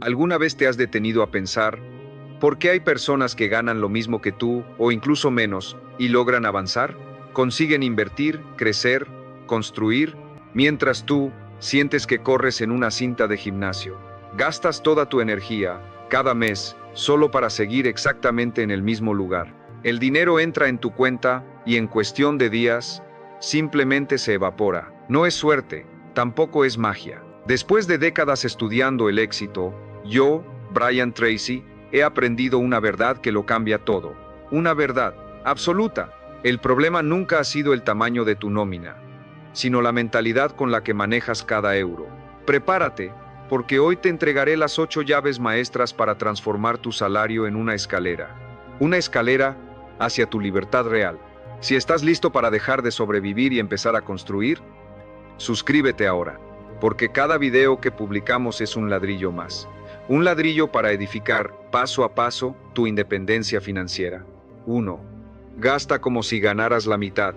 ¿Alguna vez te has detenido a pensar por qué hay personas que ganan lo mismo que tú o incluso menos y logran avanzar? Consiguen invertir, crecer, construir, mientras tú sientes que corres en una cinta de gimnasio. Gastas toda tu energía, cada mes, solo para seguir exactamente en el mismo lugar. El dinero entra en tu cuenta y en cuestión de días, simplemente se evapora. No es suerte, tampoco es magia. Después de décadas estudiando el éxito, yo, Brian Tracy, he aprendido una verdad que lo cambia todo. Una verdad absoluta. El problema nunca ha sido el tamaño de tu nómina, sino la mentalidad con la que manejas cada euro. Prepárate, porque hoy te entregaré las 8 llaves maestras para transformar tu salario en una escalera. Una escalera hacia tu libertad real. Si estás listo para dejar de sobrevivir y empezar a construir, suscríbete ahora, porque cada video que publicamos es un ladrillo más. Un ladrillo para edificar, paso a paso, tu independencia financiera. 1. Gasta como si ganaras la mitad.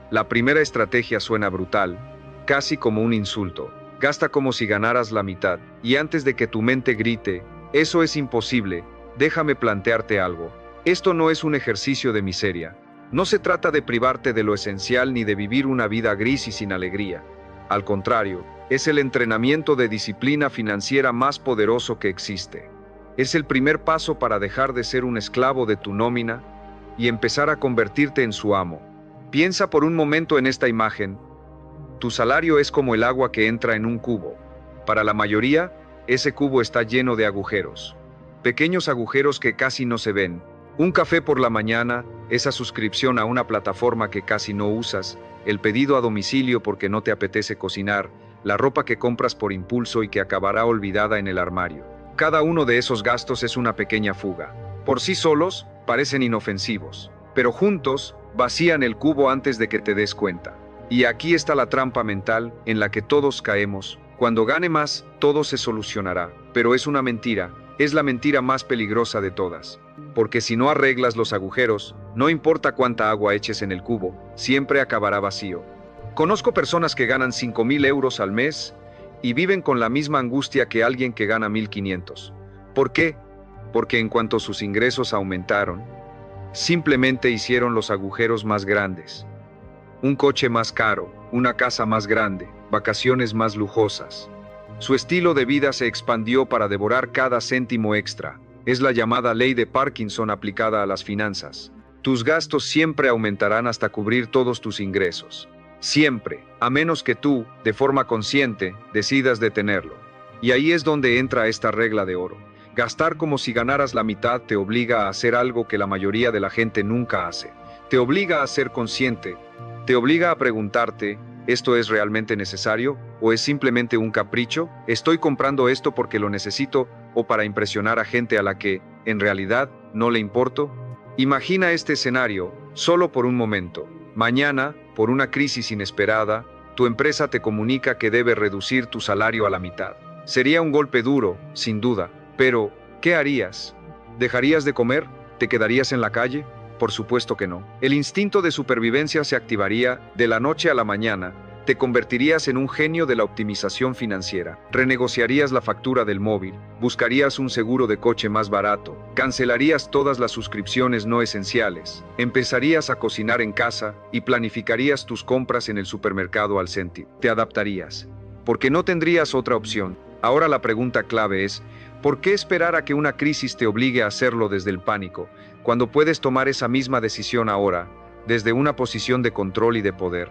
La primera estrategia suena brutal, casi como un insulto. Gasta como si ganaras la mitad. Y antes de que tu mente grite, eso es imposible, déjame plantearte algo. Esto no es un ejercicio de miseria. No se trata de privarte de lo esencial ni de vivir una vida gris y sin alegría. Al contrario, es el entrenamiento de disciplina financiera más poderoso que existe. Es el primer paso para dejar de ser un esclavo de tu nómina y empezar a convertirte en su amo. Piensa por un momento en esta imagen. Tu salario es como el agua que entra en un cubo. Para la mayoría, ese cubo está lleno de agujeros. Pequeños agujeros que casi no se ven. Un café por la mañana, esa suscripción a una plataforma que casi no usas, el pedido a domicilio porque no te apetece cocinar, la ropa que compras por impulso y que acabará olvidada en el armario. Cada uno de esos gastos es una pequeña fuga. Por sí solos, parecen inofensivos, pero juntos, vacían el cubo antes de que te des cuenta. Y aquí está la trampa mental en la que todos caemos. Cuando gane más, todo se solucionará. Pero es una mentira. Es la mentira más peligrosa de todas. Porque si no arreglas los agujeros, no importa cuánta agua eches en el cubo, siempre acabará vacío. Conozco personas que ganan 5,000 euros al mes y viven con la misma angustia que alguien que gana 1,500. ¿Por qué? Porque en cuanto sus ingresos aumentaron, simplemente hicieron los agujeros más grandes. Un coche más caro, una casa más grande, vacaciones más lujosas. Su estilo de vida se expandió para devorar cada céntimo extra. Es la llamada ley de Parkinson aplicada a las finanzas. Tus gastos siempre aumentarán hasta cubrir todos tus ingresos. Siempre, a menos que tú, de forma consciente, decidas detenerlo. Y ahí es donde entra esta regla de oro. Gastar como si ganaras la mitad te obliga a hacer algo que la mayoría de la gente nunca hace. Te obliga a ser consciente. Te obliga a preguntarte, ¿esto es realmente necesario? ¿O es simplemente un capricho? ¿Estoy comprando esto porque lo necesito o para impresionar a gente a la que, en realidad, no le importo? Imagina este escenario, solo por un momento. Mañana, por una crisis inesperada, tu empresa te comunica que debe reducir tu salario a la mitad. Sería un golpe duro, sin duda, pero ¿qué harías? ¿Dejarías de comer? ¿Te quedarías en la calle? Por supuesto que no. El instinto de supervivencia se activaría de la noche a la mañana. Te convertirías en un genio de la optimización financiera. Renegociarías la factura del móvil, buscarías un seguro de coche más barato, cancelarías todas las suscripciones no esenciales, empezarías a cocinar en casa y planificarías tus compras en el supermercado al céntimo. Te adaptarías, porque no tendrías otra opción. Ahora la pregunta clave es, ¿por qué esperar a que una crisis te obligue a hacerlo desde el pánico, cuando puedes tomar esa misma decisión ahora, desde una posición de control y de poder?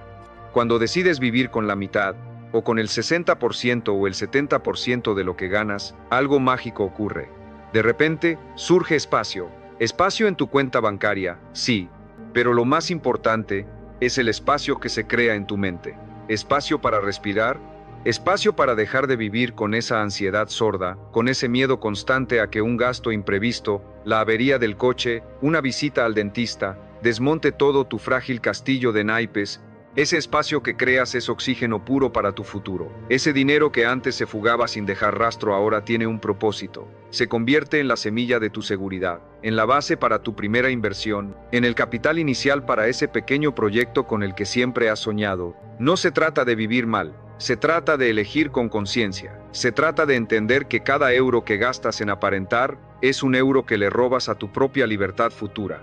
Cuando decides vivir con la mitad, o con el 60% o el 70% de lo que ganas, algo mágico ocurre. De repente, surge espacio. Espacio en tu cuenta bancaria, sí, pero lo más importante es el espacio que se crea en tu mente. Espacio para respirar, espacio para dejar de vivir con esa ansiedad sorda, con ese miedo constante a que un gasto imprevisto, la avería del coche, una visita al dentista, desmonte todo tu frágil castillo de naipes. Ese espacio que creas es oxígeno puro para tu futuro. Ese dinero que antes se fugaba sin dejar rastro ahora tiene un propósito. Se convierte en la semilla de tu seguridad, en la base para tu primera inversión, en el capital inicial para ese pequeño proyecto con el que siempre has soñado. No se trata de vivir mal, se trata de elegir con conciencia. Se trata de entender que cada euro que gastas en aparentar es un euro que le robas a tu propia libertad futura.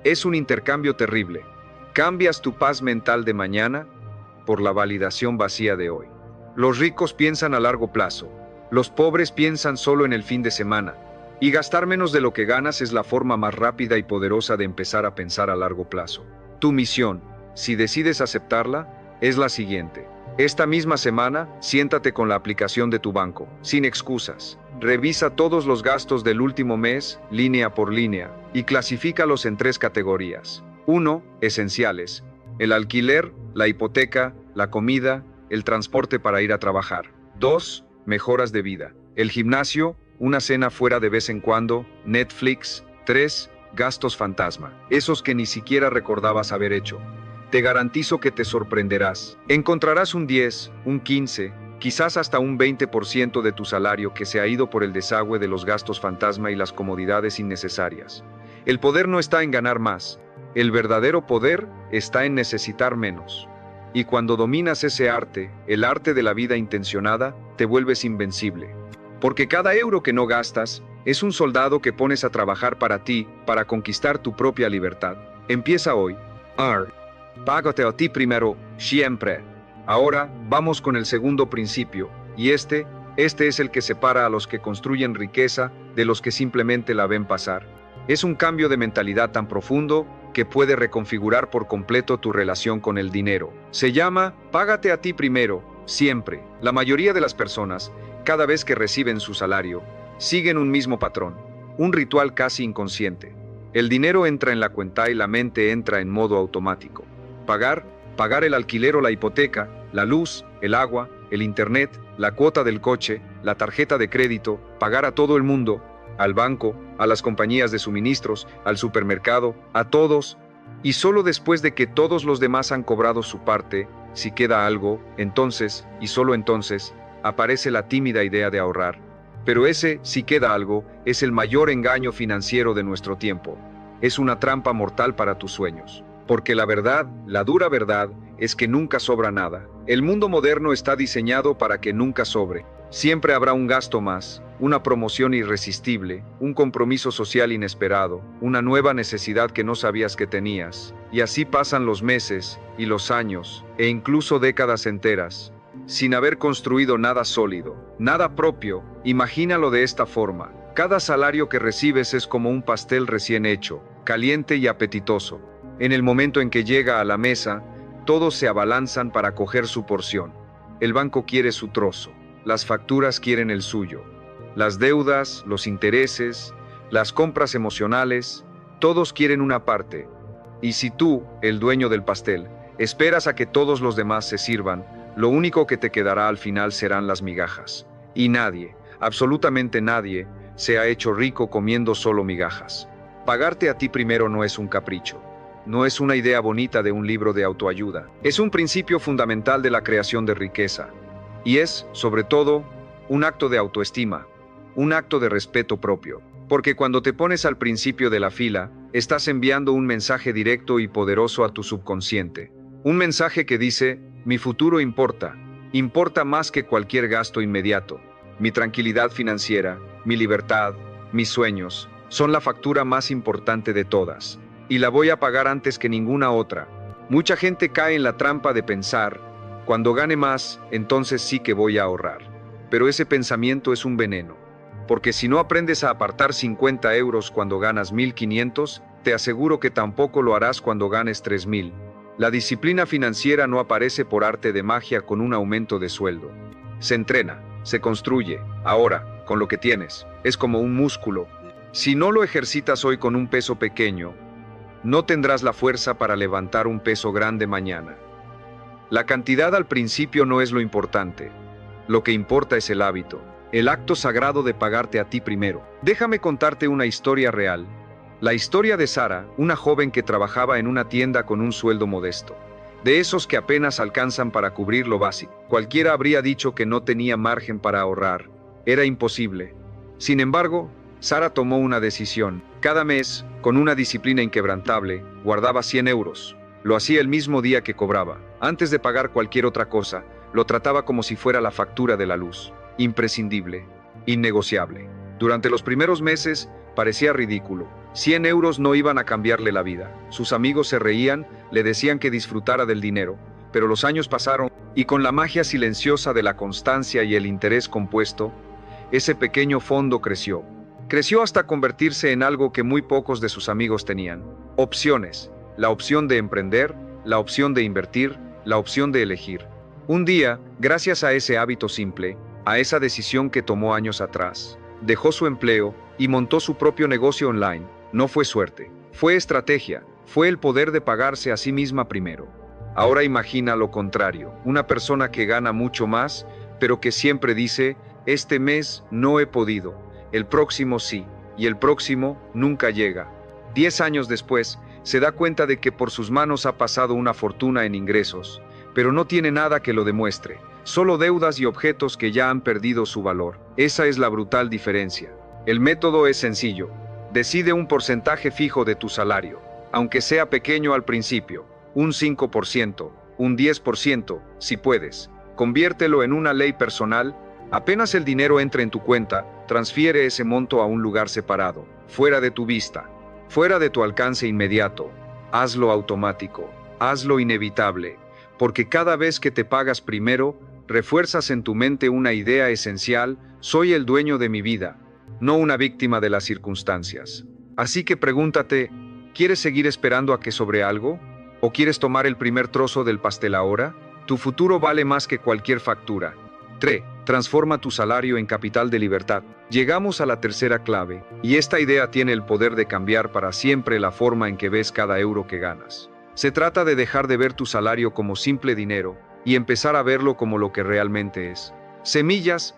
Es un intercambio terrible. Cambias tu paz mental de mañana por la validación vacía de hoy. Los ricos piensan a largo plazo. Los pobres piensan solo en el fin de semana. Y gastar menos de lo que ganas es la forma más rápida y poderosa de empezar a pensar a largo plazo. Tu misión, si decides aceptarla, es la siguiente. Esta misma semana, siéntate con la aplicación de tu banco, sin excusas. Revisa todos los gastos del último mes, línea por línea, y clasifícalos en 3 categorías. 1. Esenciales. El alquiler, la hipoteca, la comida, el transporte para ir a trabajar. 2. Mejoras de vida. El gimnasio, una cena fuera de vez en cuando, Netflix. 3. Gastos fantasma. Esos que ni siquiera recordabas haber hecho. Te garantizo que te sorprenderás. Encontrarás un 10, un 15, quizás hasta un 20% de tu salario que se ha ido por el desagüe de los gastos fantasma y las comodidades innecesarias. El poder no está en ganar más. El verdadero poder está en necesitar menos. Y cuando dominas ese arte, el arte de la vida intencionada, te vuelves invencible. Porque cada euro que no gastas es un soldado que pones a trabajar para ti, para conquistar tu propia libertad. Empieza hoy. Págate a ti primero, siempre. Ahora, vamos con el segundo principio, y este es el que separa a los que construyen riqueza de los que simplemente la ven pasar. Es un cambio de mentalidad tan profundo que puede reconfigurar por completo tu relación con el dinero. Se llama págate a ti primero, siempre. La mayoría de las personas, cada vez que reciben su salario, siguen un mismo patrón, un ritual casi inconsciente. El dinero entra en la cuenta y la mente entra en modo automático. Pagar el alquiler o la hipoteca, la luz, el agua, el internet, la cuota del coche, la tarjeta de crédito, pagar a todo el mundo, al banco, a las compañías de suministros, al supermercado, a todos, y solo después de que todos los demás han cobrado su parte, si queda algo, entonces, y solo entonces, aparece la tímida idea de ahorrar. Pero ese, si queda algo, es el mayor engaño financiero de nuestro tiempo. Es una trampa mortal para tus sueños. Porque la verdad, la dura verdad, es que nunca sobra nada. El mundo moderno está diseñado para que nunca sobre. Siempre habrá un gasto más, una promoción irresistible, un compromiso social inesperado, una nueva necesidad que no sabías que tenías. Y así pasan los meses, y los años, e incluso décadas enteras, sin haber construido nada sólido, nada propio. Imagínalo de esta forma. Cada salario que recibes es como un pastel recién hecho, caliente y apetitoso. En el momento en que llega a la mesa, todos se abalanzan para coger su porción. El banco quiere su trozo, las facturas quieren el suyo, las deudas, los intereses, las compras emocionales, todos quieren una parte. Y si tú, el dueño del pastel, esperas a que todos los demás se sirvan, lo único que te quedará al final serán las migajas. Y nadie, absolutamente nadie, se ha hecho rico comiendo solo migajas. Pagarte a ti primero no es un capricho. No es una idea bonita de un libro de autoayuda. Es un principio fundamental de la creación de riqueza. Y es, sobre todo, un acto de autoestima, un acto de respeto propio. Porque cuando te pones al principio de la fila, estás enviando un mensaje directo y poderoso a tu subconsciente. Un mensaje que dice, mi futuro importa más que cualquier gasto inmediato. Mi tranquilidad financiera, mi libertad, mis sueños, son la factura más importante de todas. Y la voy a pagar antes que ninguna otra. Mucha gente cae en la trampa de pensar, cuando gane más, entonces sí que voy a ahorrar. Pero ese pensamiento es un veneno. Porque si no aprendes a apartar 50 euros cuando ganas 1.500, te aseguro que tampoco lo harás cuando ganes 3.000. La disciplina financiera no aparece por arte de magia con un aumento de sueldo. Se entrena, se construye, ahora, con lo que tienes. Es como un músculo. Si no lo ejercitas hoy con un peso pequeño, no tendrás la fuerza para levantar un peso grande mañana. La cantidad al principio no es lo importante. Lo que importa es el hábito, el acto sagrado de pagarte a ti primero. Déjame contarte una historia real. La historia de Sara, una joven que trabajaba en una tienda con un sueldo modesto. De esos que apenas alcanzan para cubrir lo básico. Cualquiera habría dicho que no tenía margen para ahorrar. Era imposible. Sin embargo, Sara tomó una decisión. Cada mes, con una disciplina inquebrantable, guardaba 100 euros. Lo hacía el mismo día que cobraba. Antes de pagar cualquier otra cosa, lo trataba como si fuera la factura de la luz. imprescindible, innegociable. Durante los primeros meses parecía ridículo. 100 euros no iban a cambiarle la vida. Sus amigos se reían, le decían que disfrutara del dinero, pero los años pasaron y con la magia silenciosa de la constancia y el interés compuesto, ese pequeño fondo creció. Creció hasta convertirse en algo que muy pocos de sus amigos tenían. Opciones. La opción de emprender, la opción de invertir, la opción de elegir. Un día, gracias a ese hábito simple, a esa decisión que tomó años atrás, dejó su empleo y montó su propio negocio online. No fue suerte, fue estrategia, fue el poder de pagarse a sí misma primero. Ahora imagina lo contrario, una persona que gana mucho más, pero que siempre dice, este mes no he podido, el próximo sí, y el próximo nunca llega. 10 años después, se da cuenta de que por sus manos ha pasado una fortuna en ingresos, pero no tiene nada que lo demuestre, solo deudas y objetos que ya han perdido su valor. Esa es la brutal diferencia. El método es sencillo. Decide un porcentaje fijo de tu salario, aunque sea pequeño al principio, un 5%, un 10%, si puedes. Conviértelo en una ley personal. Apenas el dinero entre en tu cuenta, transfiere ese monto a un lugar separado, fuera de tu vista, fuera de tu alcance inmediato. Hazlo automático, hazlo inevitable, porque cada vez que te pagas primero, refuerzas en tu mente una idea esencial: soy el dueño de mi vida, no una víctima de las circunstancias. Así que pregúntate, ¿quieres seguir esperando a que sobre algo? ¿O quieres tomar el primer trozo del pastel ahora? Tu futuro vale más que cualquier factura. 3. Transforma tu salario en capital de libertad. Llegamos a la tercera clave, y esta idea tiene el poder de cambiar para siempre la forma en que ves cada euro que ganas. Se trata de dejar de ver tu salario como simple dinero y empezar a verlo como lo que realmente es. Semillas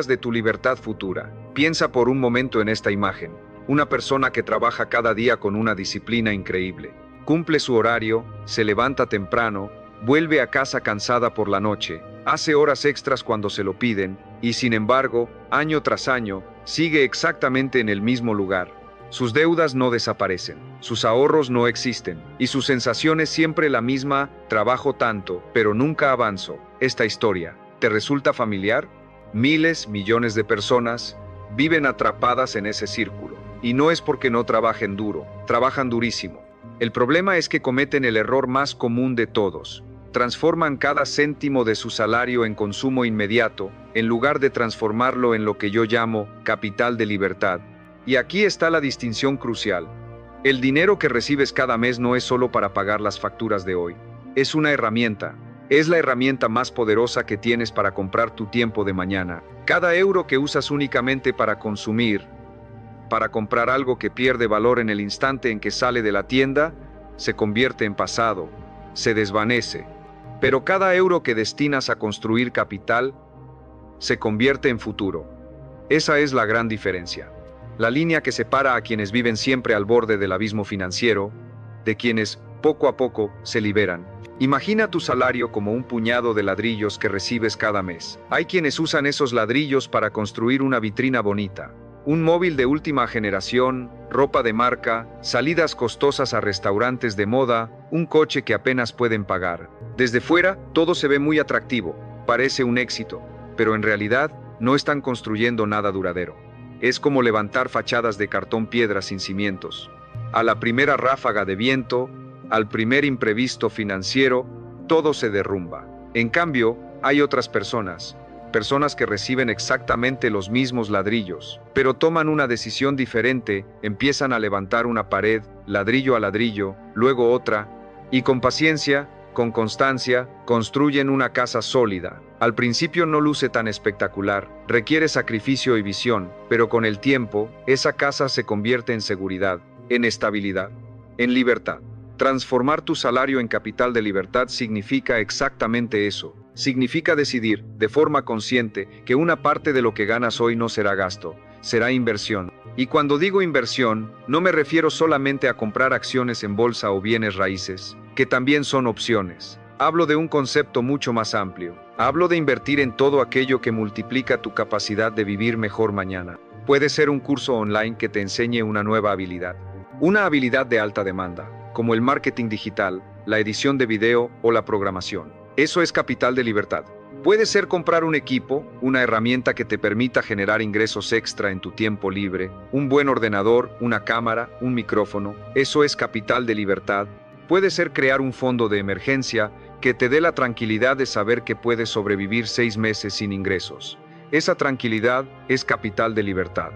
de tu libertad futura. Piensa por un momento en esta imagen. Una persona que trabaja cada día con una disciplina increíble. Cumple su horario, se levanta temprano, vuelve a casa cansada por la noche, hace horas extras cuando se lo piden, y sin embargo, año tras año, sigue exactamente en el mismo lugar. Sus deudas no desaparecen, sus ahorros no existen, y su sensación es siempre la misma: trabajo tanto, pero nunca avanzo. Esta historia, ¿te resulta familiar? Miles, millones de personas viven atrapadas en ese círculo, y no es porque no trabajen duro, trabajan durísimo. El problema es que cometen el error más común de todos. Transforman cada céntimo de su salario en consumo inmediato, en lugar de transformarlo en lo que yo llamo capital de libertad. Y aquí está la distinción crucial. El dinero que recibes cada mes no es solo para pagar las facturas de hoy. Es una herramienta. Es la herramienta más poderosa que tienes para comprar tu tiempo de mañana. Cada euro que usas únicamente para consumir, para comprar algo que pierde valor en el instante en que sale de la tienda, se convierte en pasado, se desvanece. Pero cada euro que destinas a construir capital, se convierte en futuro. Esa es la gran diferencia. La línea que separa a quienes viven siempre al borde del abismo financiero, de quienes, poco a poco, se liberan. Imagina tu salario como un puñado de ladrillos que recibes cada mes. Hay quienes usan esos ladrillos para construir una vitrina bonita, un móvil de última generación, ropa de marca, salidas costosas a restaurantes de moda, un coche que apenas pueden pagar. Desde fuera, todo se ve muy atractivo, parece un éxito, pero en realidad no están construyendo nada duradero. Es como levantar fachadas de cartón piedra sin cimientos. A la primera ráfaga de viento, al primer imprevisto financiero, todo se derrumba. En cambio, hay otras personas que reciben exactamente los mismos ladrillos, pero toman una decisión diferente, empiezan a levantar una pared, ladrillo a ladrillo, luego otra, y con paciencia, con constancia, construyen una casa sólida. Al principio no luce tan espectacular, requiere sacrificio y visión, pero con el tiempo, esa casa se convierte en seguridad, en estabilidad, en libertad. Transformar tu salario en capital de libertad significa exactamente eso. Significa decidir, de forma consciente, que una parte de lo que ganas hoy no será gasto, será inversión. Y cuando digo inversión, no me refiero solamente a comprar acciones en bolsa o bienes raíces, que también son opciones. Hablo de un concepto mucho más amplio. Hablo de invertir en todo aquello que multiplica tu capacidad de vivir mejor mañana. Puede ser un curso online que te enseñe una nueva habilidad. Una habilidad de alta demanda, como el marketing digital, la edición de video o la programación. Eso es capital de libertad. Puede ser comprar un equipo, una herramienta que te permita generar ingresos extra en tu tiempo libre, un buen ordenador, una cámara, un micrófono. Eso es capital de libertad. Puede ser crear un fondo de emergencia que te dé la tranquilidad de saber que puedes sobrevivir 6 meses sin ingresos. Esa tranquilidad es capital de libertad.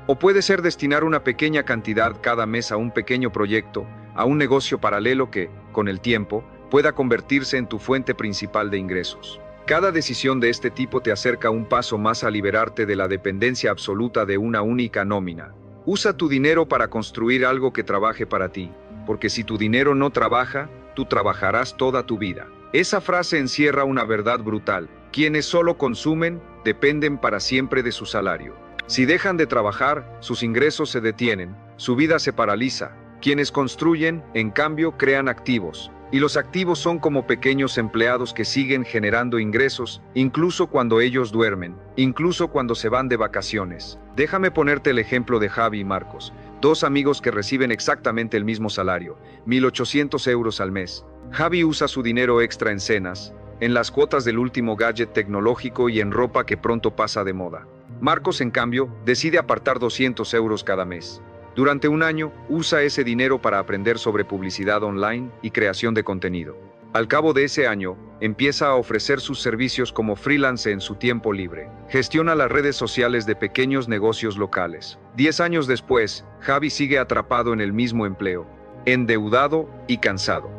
O puede ser destinar una pequeña cantidad cada mes a un pequeño proyecto, a un negocio paralelo que, con el tiempo, pueda convertirse en tu fuente principal de ingresos. Cada decisión de este tipo te acerca un paso más a liberarte de la dependencia absoluta de una única nómina. Usa tu dinero para construir algo que trabaje para ti, porque si tu dinero no trabaja, tú trabajarás toda tu vida. Esa frase encierra una verdad brutal. Quienes solo consumen, dependen para siempre de su salario. Si dejan de trabajar, sus ingresos se detienen, su vida se paraliza. Quienes construyen, en cambio, crean activos. Y los activos son como pequeños empleados que siguen generando ingresos, incluso cuando ellos duermen, incluso cuando se van de vacaciones. Déjame ponerte el ejemplo de Javi y Marcos, dos amigos que reciben exactamente el mismo salario, 1.800 euros al mes. Javi usa su dinero extra en cenas, en las cuotas del último gadget tecnológico y en ropa que pronto pasa de moda. Marcos, en cambio, decide apartar 200 euros cada mes. Durante un año, usa ese dinero para aprender sobre publicidad online y creación de contenido. Al cabo de ese año, empieza a ofrecer sus servicios como freelance en su tiempo libre. Gestiona las redes sociales de pequeños negocios locales. 10 años después, Javi sigue atrapado en el mismo empleo, endeudado y cansado.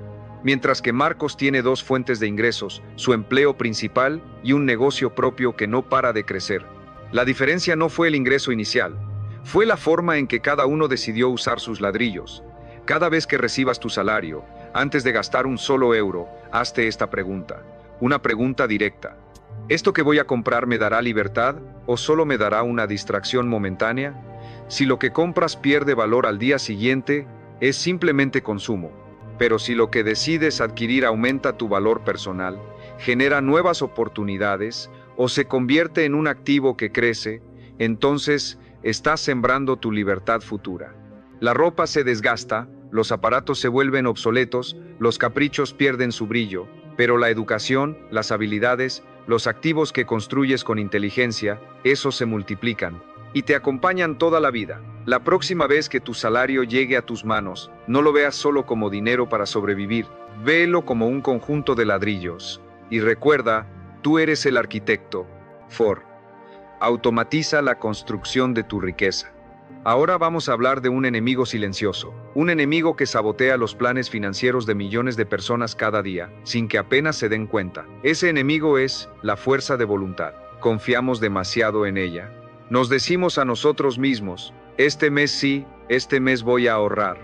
Mientras que Marcos tiene dos fuentes de ingresos, su empleo principal y un negocio propio que no para de crecer. La diferencia no fue el ingreso inicial, fue la forma en que cada uno decidió usar sus ladrillos. Cada vez que recibas tu salario, antes de gastar un solo euro, hazte esta pregunta. Una pregunta directa. ¿Esto que voy a comprar me dará libertad o solo me dará una distracción momentánea? Si lo que compras pierde valor al día siguiente, es simplemente consumo. Pero si lo que decides adquirir aumenta tu valor personal, genera nuevas oportunidades o se convierte en un activo que crece, entonces estás sembrando tu libertad futura. La ropa se desgasta, los aparatos se vuelven obsoletos, los caprichos pierden su brillo, pero la educación, las habilidades, los activos que construyes con inteligencia, esos se multiplican y te acompañan toda la vida. La próxima vez que tu salario llegue a tus manos, no lo veas solo como dinero para sobrevivir, véelo como un conjunto de ladrillos. Y recuerda, tú eres el arquitecto. Ford. Automatiza la construcción de tu riqueza. Ahora vamos a hablar de un enemigo silencioso, un enemigo que sabotea los planes financieros de millones de personas cada día, sin que apenas se den cuenta. Ese enemigo es la fuerza de voluntad. Confiamos demasiado en ella. Nos decimos a nosotros mismos, este mes sí, este mes voy a ahorrar,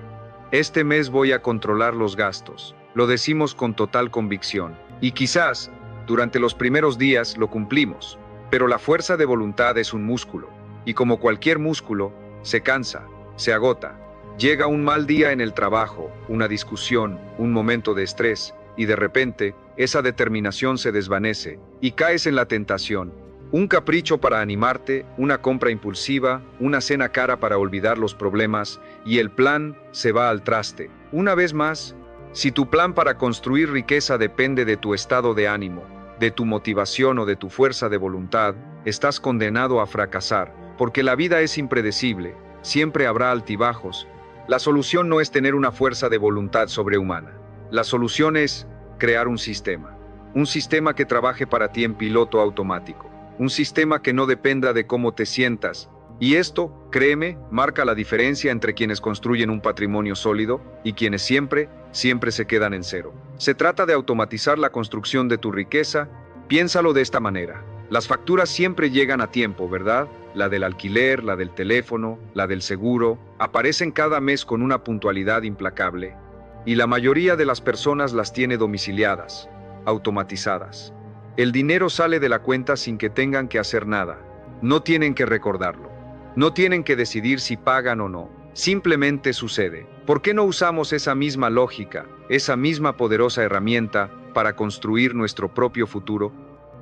este mes voy a controlar los gastos. Lo decimos con total convicción. Y quizás, durante los primeros días lo cumplimos. Pero la fuerza de voluntad es un músculo, y como cualquier músculo, se cansa, se agota. Llega un mal día en el trabajo, una discusión, un momento de estrés, y de repente, esa determinación se desvanece, y caes en la tentación. Un capricho para animarte, una compra impulsiva, una cena cara para olvidar los problemas, y el plan se va al traste. Una vez más, si tu plan para construir riqueza depende de tu estado de ánimo, de tu motivación o de tu fuerza de voluntad, estás condenado a fracasar, porque la vida es impredecible, siempre habrá altibajos. La solución no es tener una fuerza de voluntad sobrehumana. La solución es crear un sistema que trabaje para ti en piloto automático, un sistema que no dependa de cómo te sientas. Y esto, créeme, marca la diferencia entre quienes construyen un patrimonio sólido y quienes siempre se quedan en cero. Se trata de automatizar la construcción de tu riqueza. Piénsalo de esta manera. Las facturas siempre llegan a tiempo, ¿verdad? La del alquiler, la del teléfono, la del seguro, aparecen cada mes con una puntualidad implacable. Y la mayoría de las personas las tiene domiciliadas, automatizadas. El dinero sale de la cuenta sin que tengan que hacer nada. No tienen que recordarlo. No tienen que decidir si pagan o no. Simplemente sucede. ¿Por qué no usamos esa misma lógica, esa misma poderosa herramienta para construir nuestro propio futuro?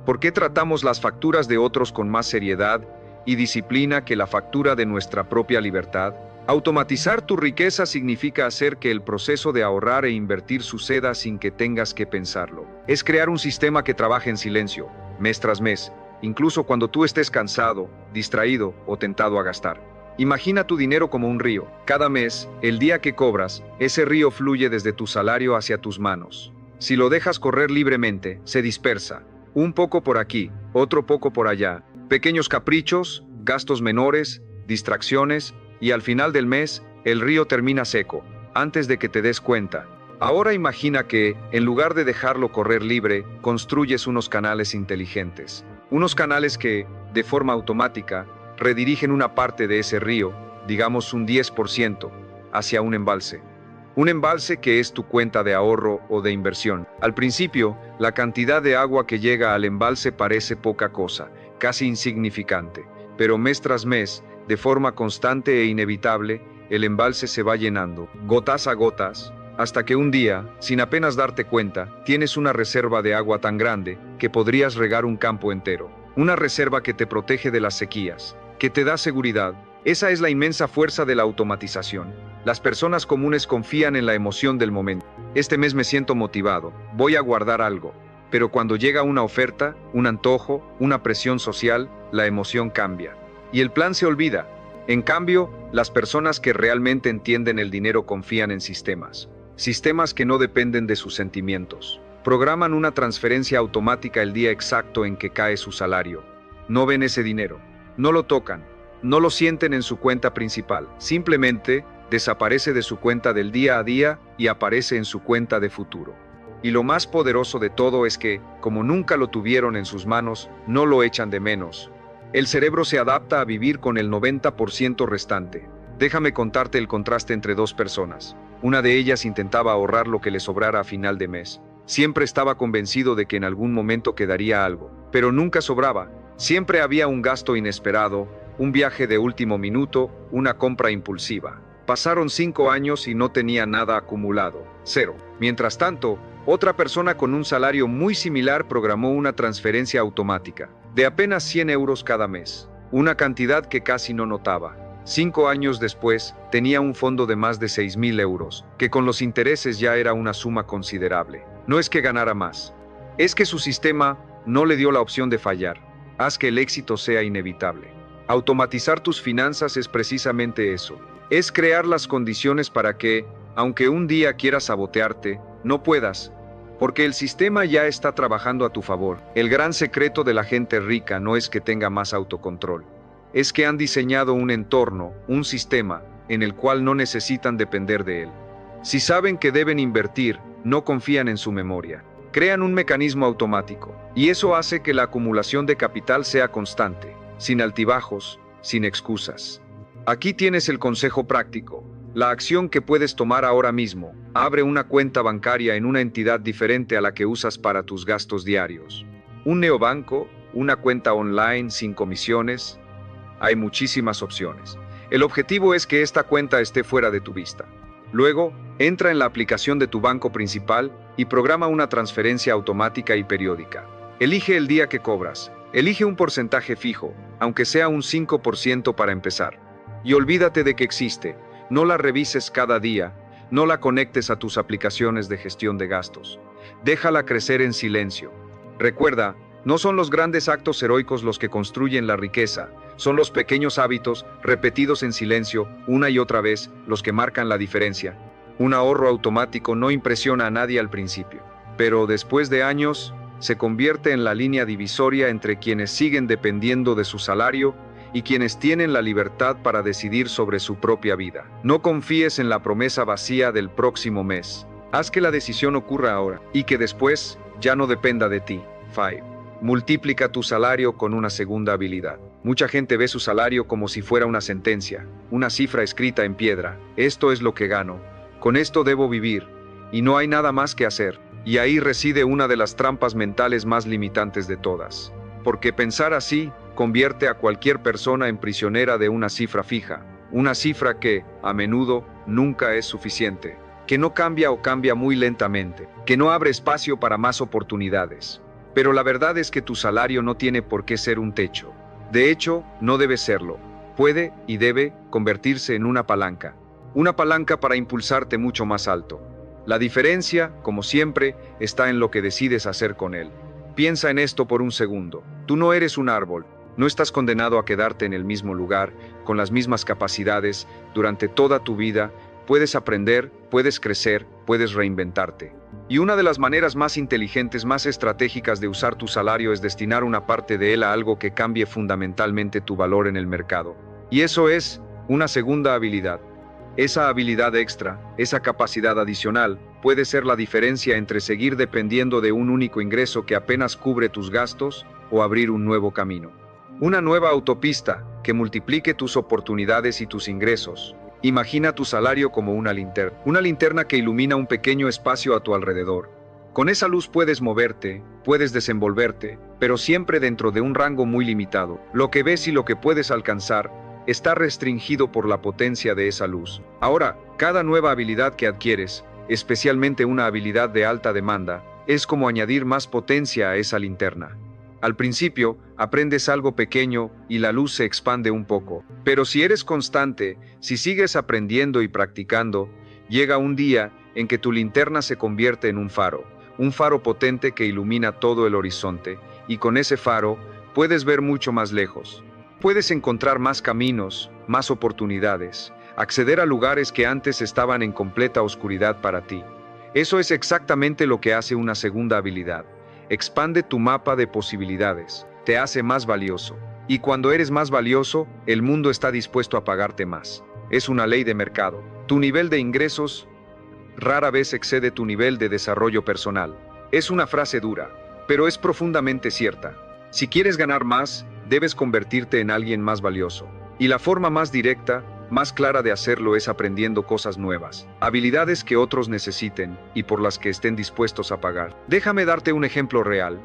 ¿Por qué tratamos las facturas de otros con más seriedad y disciplina que la factura de nuestra propia libertad? Automatizar tu riqueza significa hacer que el proceso de ahorrar e invertir suceda sin que tengas que pensarlo. Es crear un sistema que trabaje en silencio, mes tras mes, incluso cuando tú estés cansado, distraído o tentado a gastar. Imagina tu dinero como un río. Cada mes, el día que cobras, ese río fluye desde tu salario hacia tus manos. Si lo dejas correr libremente, se dispersa. Un poco por aquí, otro poco por allá. Pequeños caprichos, gastos menores, distracciones, y al final del mes, el río termina seco, antes de que te des cuenta. Ahora imagina que, en lugar de dejarlo correr libre, construyes unos canales inteligentes. Unos canales que, de forma automática, redirigen una parte de ese río, digamos un 10%, hacia un embalse. Un embalse que es tu cuenta de ahorro o de inversión. Al principio, la cantidad de agua que llega al embalse parece poca cosa, casi insignificante, pero mes tras mes, de forma constante e inevitable, el embalse se va llenando, gotas a gotas, hasta que un día, sin apenas darte cuenta, tienes una reserva de agua tan grande que podrías regar un campo entero. Una reserva que te protege de las sequías, que te da seguridad. Esa es la inmensa fuerza de la automatización. Las personas comunes confían en la emoción del momento. Este mes me siento motivado, voy a guardar algo. Pero cuando llega una oferta, un antojo, una presión social, la emoción cambia. Y el plan se olvida. En cambio, las personas que realmente entienden el dinero confían en sistemas. Sistemas que no dependen de sus sentimientos. Programan una transferencia automática el día exacto en que cae su salario. No ven ese dinero. No lo tocan, no lo sienten en su cuenta principal, simplemente desaparece de su cuenta del día a día y aparece en su cuenta de futuro. Y lo más poderoso de todo es que, como nunca lo tuvieron en sus manos, no lo echan de menos. El cerebro se adapta a vivir con el 90% restante. Déjame contarte el contraste entre dos personas. Una de ellas intentaba ahorrar lo que le sobrara a final de mes. Siempre estaba convencido de que en algún momento quedaría algo, pero nunca sobraba. Siempre había un gasto inesperado, un viaje de último minuto, una compra impulsiva. Pasaron 5 años y no tenía nada acumulado, cero. Mientras tanto, otra persona con un salario muy similar programó una transferencia automática, de apenas 100 euros cada mes, una cantidad que casi no notaba. 5 años después, tenía un fondo de más de 6.000 euros, que con los intereses ya era una suma considerable. No es que ganara más, es que su sistema no le dio la opción de fallar. Haz que el éxito sea inevitable. Automatizar tus finanzas es precisamente eso. Es crear las condiciones para que, aunque un día quieras sabotearte, no puedas, porque el sistema ya está trabajando a tu favor. El gran secreto de la gente rica no es que tenga más autocontrol. Es que han diseñado un entorno, un sistema, en el cual no necesitan depender de él. Si saben que deben invertir, no confían en su memoria. Crean un mecanismo automático, y eso hace que la acumulación de capital sea constante, sin altibajos, sin excusas. Aquí tienes el consejo práctico, la acción que puedes tomar ahora mismo. Abre una cuenta bancaria en una entidad diferente a la que usas para tus gastos diarios. Un neobanco, una cuenta online sin comisiones. Hay muchísimas opciones. El objetivo es que esta cuenta esté fuera de tu vista. Luego, entra en la aplicación de tu banco principal y programa una transferencia automática y periódica. Elige el día que cobras. Elige un porcentaje fijo, aunque sea un 5% para empezar. Y olvídate de que existe. No la revises cada día. No la conectes a tus aplicaciones de gestión de gastos. Déjala crecer en silencio. Recuerda, no son los grandes actos heroicos los que construyen la riqueza. Son los pequeños hábitos, repetidos en silencio, una y otra vez, los que marcan la diferencia. Un ahorro automático no impresiona a nadie al principio, pero después de años, se convierte en la línea divisoria entre quienes siguen dependiendo de su salario y quienes tienen la libertad para decidir sobre su propia vida. No confíes en la promesa vacía del próximo mes. Haz que la decisión ocurra ahora y que después ya no dependa de ti. 5. Multiplica tu salario con una segunda habilidad. Mucha gente ve su salario como si fuera una sentencia, una cifra escrita en piedra. Esto es lo que gano. Con esto debo vivir. Y no hay nada más que hacer. Y ahí reside una de las trampas mentales más limitantes de todas. Porque pensar así convierte a cualquier persona en prisionera de una cifra fija. Una cifra que, a menudo, nunca es suficiente. Que no cambia o cambia muy lentamente. Que no abre espacio para más oportunidades. Pero la verdad es que tu salario no tiene por qué ser un techo. De hecho, no debe serlo. Puede y debe convertirse en una palanca. Una palanca para impulsarte mucho más alto. La diferencia, como siempre, está en lo que decides hacer con él. Piensa en esto por un segundo. Tú no eres un árbol. No estás condenado a quedarte en el mismo lugar, con las mismas capacidades, durante toda tu vida. Puedes aprender, puedes crecer, puedes reinventarte. Y una de las maneras más inteligentes, más estratégicas de usar tu salario es destinar una parte de él a algo que cambie fundamentalmente tu valor en el mercado. Y eso es una segunda habilidad. Esa habilidad extra, esa capacidad adicional, puede ser la diferencia entre seguir dependiendo de un único ingreso que apenas cubre tus gastos o abrir un nuevo camino. Una nueva autopista que multiplique tus oportunidades y tus ingresos. Imagina tu salario como una linterna que ilumina un pequeño espacio a tu alrededor. Con esa luz puedes moverte, puedes desenvolverte, pero siempre dentro de un rango muy limitado. Lo que ves y lo que puedes alcanzar está restringido por la potencia de esa luz. Ahora, cada nueva habilidad que adquieres, especialmente una habilidad de alta demanda, es como añadir más potencia a esa linterna. Al principio, aprendes algo pequeño y la luz se expande un poco. Pero si eres constante, si sigues aprendiendo y practicando, llega un día en que tu linterna se convierte en un faro potente que ilumina todo el horizonte, y con ese faro puedes ver mucho más lejos. Puedes encontrar más caminos, más oportunidades, acceder a lugares que antes estaban en completa oscuridad para ti. Eso es exactamente lo que hace una segunda habilidad. Expande tu mapa de posibilidades, te hace más valioso. Y cuando eres más valioso, el mundo está dispuesto a pagarte más. Es una ley de mercado. Tu nivel de ingresos rara vez excede tu nivel de desarrollo personal. Es una frase dura, pero es profundamente cierta. Si quieres ganar más, debes convertirte en alguien más valioso. Y la forma más directa, más clara de hacerlo es aprendiendo cosas nuevas, habilidades que otros necesiten y por las que estén dispuestos a pagar. Déjame darte un ejemplo real.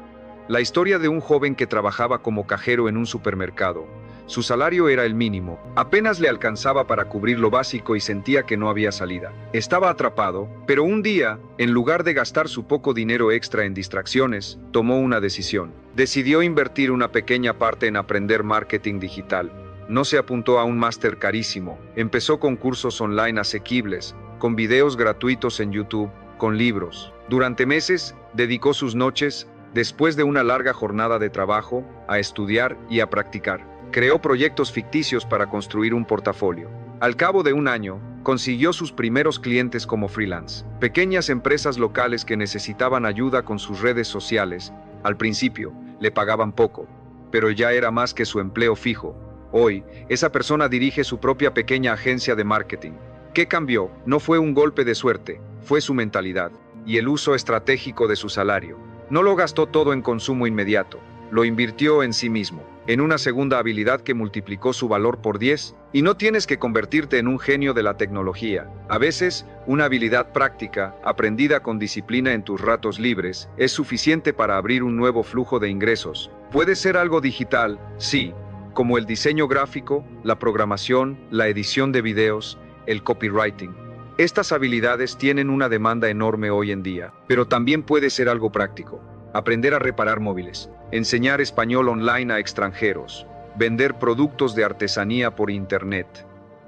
La historia de un joven que trabajaba como cajero en un supermercado. Su salario era el mínimo, apenas le alcanzaba para cubrir lo básico y sentía que no había salida. Estaba atrapado, pero un día, en lugar de gastar su poco dinero extra en distracciones, tomó una decisión. Decidió invertir una pequeña parte en aprender marketing digital. No se apuntó a un máster carísimo, empezó con cursos online asequibles, con videos gratuitos en YouTube, con libros. Durante meses, dedicó sus noches, después de una larga jornada de trabajo, a estudiar y a practicar. Creó proyectos ficticios para construir un portafolio. Al cabo de un año, consiguió sus primeros clientes como freelance, pequeñas empresas locales que necesitaban ayuda con sus redes sociales. Al principio, le pagaban poco, pero ya era más que su empleo fijo. Hoy, esa persona dirige su propia pequeña agencia de marketing. ¿Qué cambió? No fue un golpe de suerte, fue su mentalidad y el uso estratégico de su salario. No lo gastó todo en consumo inmediato, lo invirtió en sí mismo, en una segunda habilidad que multiplicó su valor por 10, y no tienes que convertirte en un genio de la tecnología. A veces, una habilidad práctica, aprendida con disciplina en tus ratos libres, es suficiente para abrir un nuevo flujo de ingresos. Puede ser algo digital, sí, como el diseño gráfico, la programación, la edición de videos, el copywriting. Estas habilidades tienen una demanda enorme hoy en día, pero también puede ser algo práctico. Aprender a reparar móviles, enseñar español online a extranjeros, vender productos de artesanía por internet.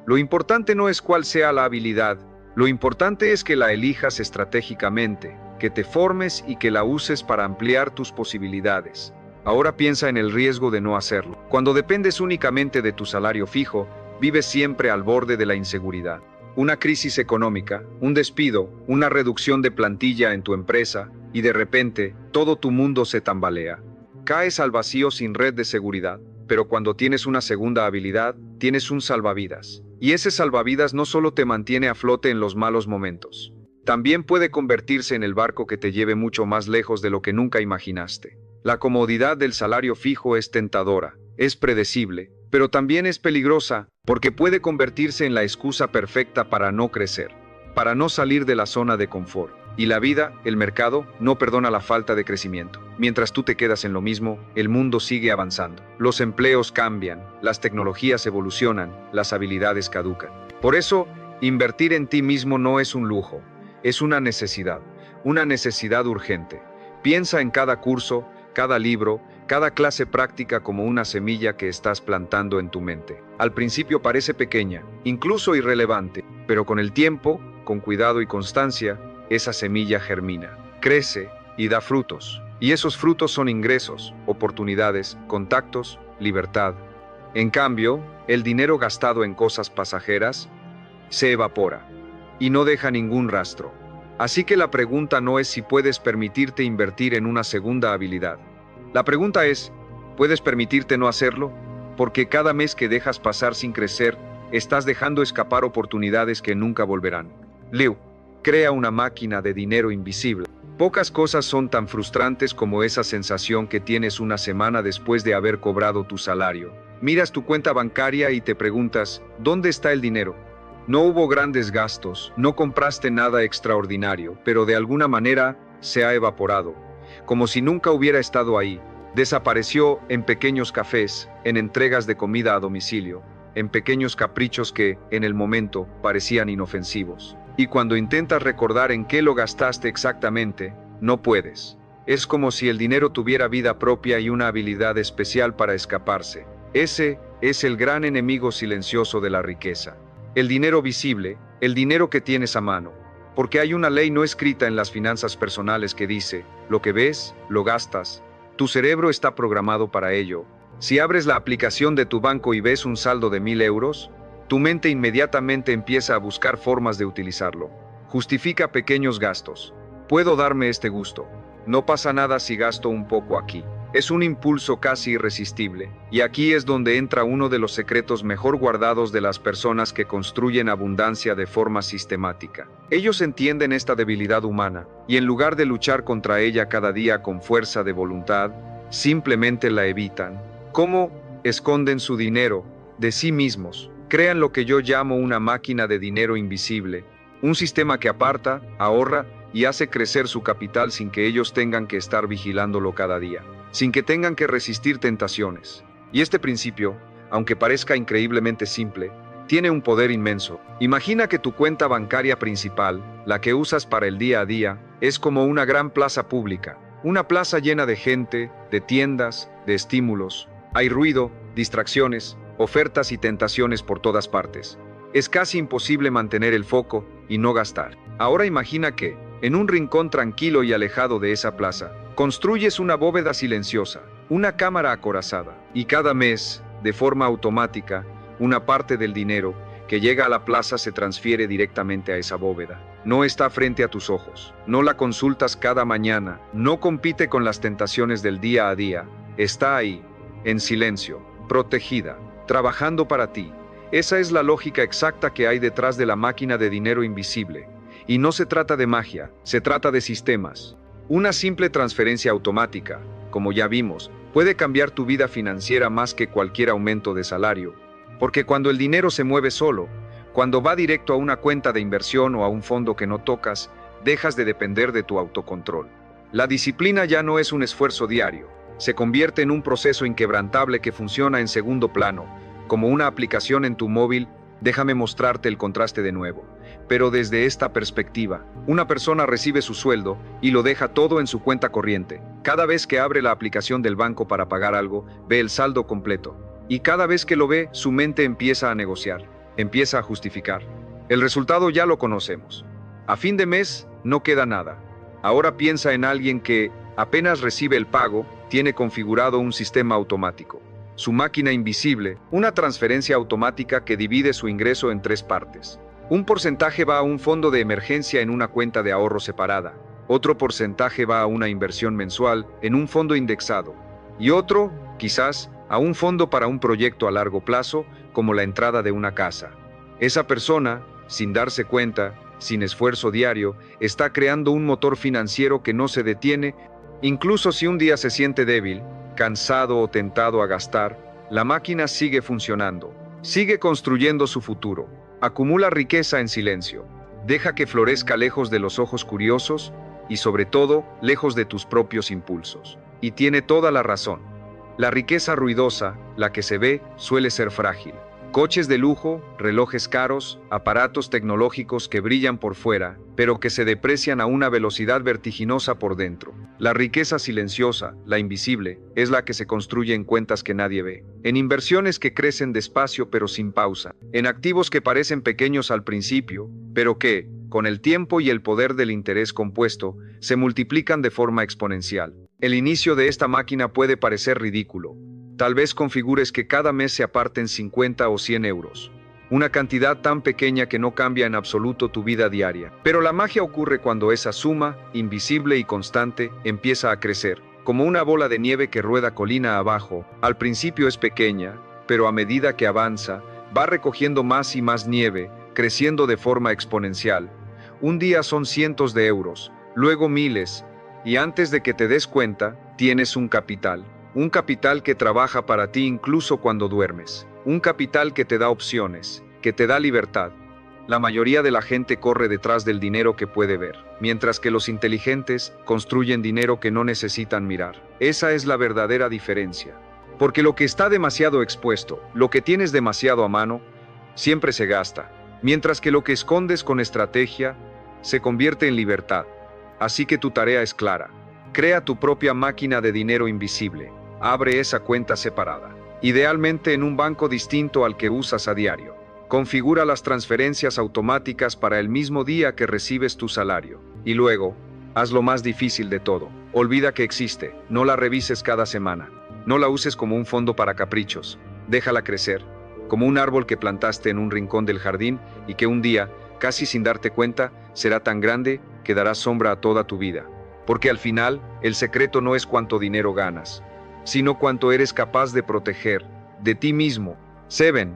Lo importante no es cuál sea la habilidad, lo importante es que la elijas estratégicamente, que te formes y que la uses para ampliar tus posibilidades. Ahora piensa en el riesgo de no hacerlo. Cuando dependes únicamente de tu salario fijo, vives siempre al borde de la inseguridad. Una crisis económica, un despido, una reducción de plantilla en tu empresa, y de repente, todo tu mundo se tambalea. Caes al vacío sin red de seguridad, pero cuando tienes una segunda habilidad, tienes un salvavidas. Y ese salvavidas no solo te mantiene a flote en los malos momentos, también puede convertirse en el barco que te lleve mucho más lejos de lo que nunca imaginaste. La comodidad del salario fijo es tentadora, es predecible, pero también es peligrosa, porque puede convertirse en la excusa perfecta para no crecer, para no salir de la zona de confort. Y la vida, el mercado, no perdona la falta de crecimiento. Mientras tú te quedas en lo mismo, el mundo sigue avanzando. Los empleos cambian, las tecnologías evolucionan, las habilidades caducan. Por eso, invertir en ti mismo no es un lujo, es una necesidad urgente. Piensa en cada curso, cada libro, cada clase práctica como una semilla que estás plantando en tu mente. Al principio parece pequeña, incluso irrelevante, pero con el tiempo, con cuidado y constancia, esa semilla germina, crece y da frutos. Y esos frutos son ingresos, oportunidades, contactos, libertad. En cambio, el dinero gastado en cosas pasajeras se evapora y no deja ningún rastro. Así que la pregunta no es si puedes permitirte invertir en una segunda habilidad. La pregunta es, ¿puedes permitirte no hacerlo? Porque cada mes que dejas pasar sin crecer, estás dejando escapar oportunidades que nunca volverán. Liu, crea una máquina de dinero invisible. Pocas cosas son tan frustrantes como esa sensación que tienes una semana después de haber cobrado tu salario. Miras tu cuenta bancaria y te preguntas, ¿dónde está el dinero? No hubo grandes gastos, no compraste nada extraordinario, pero de alguna manera se ha evaporado, como si nunca hubiera estado ahí. Desapareció en pequeños cafés, en entregas de comida a domicilio, en pequeños caprichos que, en el momento, parecían inofensivos. Y cuando intentas recordar en qué lo gastaste exactamente, no puedes. Es como si el dinero tuviera vida propia y una habilidad especial para escaparse. Ese es el gran enemigo silencioso de la riqueza. El dinero visible, el dinero que tienes a mano. Porque hay una ley no escrita en las finanzas personales que dice, lo que ves, lo gastas. Tu cerebro está programado para ello. Si abres la aplicación de tu banco y ves un saldo de 1,000 euros, tu mente inmediatamente empieza a buscar formas de utilizarlo. Justifica pequeños gastos. Puedo darme este gusto. No pasa nada si gasto un poco aquí. Es un impulso casi irresistible. Y aquí es donde entra uno de los secretos mejor guardados de las personas que construyen abundancia de forma sistemática. Ellos entienden esta debilidad humana, y en lugar de luchar contra ella cada día con fuerza de voluntad, simplemente la evitan. ¿Cómo? Esconden su dinero de sí mismos. Crean lo que yo llamo una máquina de dinero invisible, un sistema que aparta, ahorra y hace crecer su capital sin que ellos tengan que estar vigilándolo cada día, sin que tengan que resistir tentaciones. Y este principio, aunque parezca increíblemente simple, tiene un poder inmenso. Imagina que tu cuenta bancaria principal, la que usas para el día a día, es como una gran plaza pública, una plaza llena de gente, de tiendas, de estímulos. Hay ruido, distracciones, ofertas y tentaciones por todas partes. Es casi imposible mantener el foco y no gastar. Ahora imagina que, en un rincón tranquilo y alejado de esa plaza, construyes una bóveda silenciosa, una cámara acorazada, y cada mes, de forma automática, una parte del dinero que llega a la plaza se transfiere directamente a esa bóveda. No está frente a tus ojos, no la consultas cada mañana, no compite con las tentaciones del día a día, está ahí, en silencio, protegida, trabajando para ti. Esa es la lógica exacta que hay detrás de la máquina de dinero invisible. Y no se trata de magia, se trata de sistemas. Una simple transferencia automática, como ya vimos, puede cambiar tu vida financiera más que cualquier aumento de salario. Porque cuando el dinero se mueve solo, cuando va directo a una cuenta de inversión o a un fondo que no tocas, dejas de depender de tu autocontrol. La disciplina ya no es un esfuerzo diario. Se convierte en un proceso inquebrantable que funciona en segundo plano, como una aplicación en tu móvil. Déjame mostrarte el contraste de nuevo. Pero desde esta perspectiva, una persona recibe su sueldo y lo deja todo en su cuenta corriente. Cada vez que abre la aplicación del banco para pagar algo, ve el saldo completo. Y cada vez que lo ve, su mente empieza a negociar, empieza a justificar. El resultado ya lo conocemos. A fin de mes, no queda nada. Ahora piensa en alguien que, apenas recibe el pago, tiene configurado un sistema automático. Su máquina invisible, una transferencia automática que divide su ingreso en 3 partes. Un porcentaje va a un fondo de emergencia en una cuenta de ahorro separada. Otro porcentaje va a una inversión mensual en un fondo indexado. Y otro, quizás, a un fondo para un proyecto a largo plazo, como la entrada de una casa. Esa persona, sin darse cuenta, sin esfuerzo diario, está creando un motor financiero que no se detiene. Incluso si un día se siente débil, cansado o tentado a gastar, la máquina sigue funcionando, sigue construyendo su futuro, acumula riqueza en silencio, deja que florezca lejos de los ojos curiosos y sobre todo, lejos de tus propios impulsos. Y tiene toda la razón. La riqueza ruidosa, la que se ve, suele ser frágil. Coches de lujo, relojes caros, aparatos tecnológicos que brillan por fuera, pero que se deprecian a una velocidad vertiginosa por dentro. La riqueza silenciosa, la invisible, es la que se construye en cuentas que nadie ve, en inversiones que crecen despacio pero sin pausa, en activos que parecen pequeños al principio, pero que, con el tiempo y el poder del interés compuesto, se multiplican de forma exponencial. El inicio de esta máquina puede parecer ridículo. Tal vez configures que cada mes se aparten 50 o 100 euros. Una cantidad tan pequeña que no cambia en absoluto tu vida diaria. Pero la magia ocurre cuando esa suma, invisible y constante, empieza a crecer. Como una bola de nieve que rueda colina abajo. Al principio es pequeña, pero a medida que avanza, va recogiendo más y más nieve, creciendo de forma exponencial. Un día son cientos de euros, luego miles, y antes de que te des cuenta, tienes un capital. Un capital que trabaja para ti incluso cuando duermes. Un capital que te da opciones, que te da libertad. La mayoría de la gente corre detrás del dinero que puede ver, mientras que los inteligentes construyen dinero que no necesitan mirar. Esa es la verdadera diferencia. Porque lo que está demasiado expuesto, lo que tienes demasiado a mano, siempre se gasta, mientras que lo que escondes con estrategia se convierte en libertad. Así que tu tarea es clara. Crea tu propia máquina de dinero invisible. Abre esa cuenta separada, idealmente en un banco distinto al que usas a diario. Configura las transferencias automáticas para el mismo día que recibes tu salario. Y luego, haz lo más difícil de todo. Olvida que existe, no la revises cada semana. No la uses como un fondo para caprichos. Déjala crecer, como un árbol que plantaste en un rincón del jardín y que un día, casi sin darte cuenta, será tan grande que dará sombra a toda tu vida. Porque al final, el secreto no es cuánto dinero ganas, sino cuánto eres capaz de proteger de ti mismo. 7.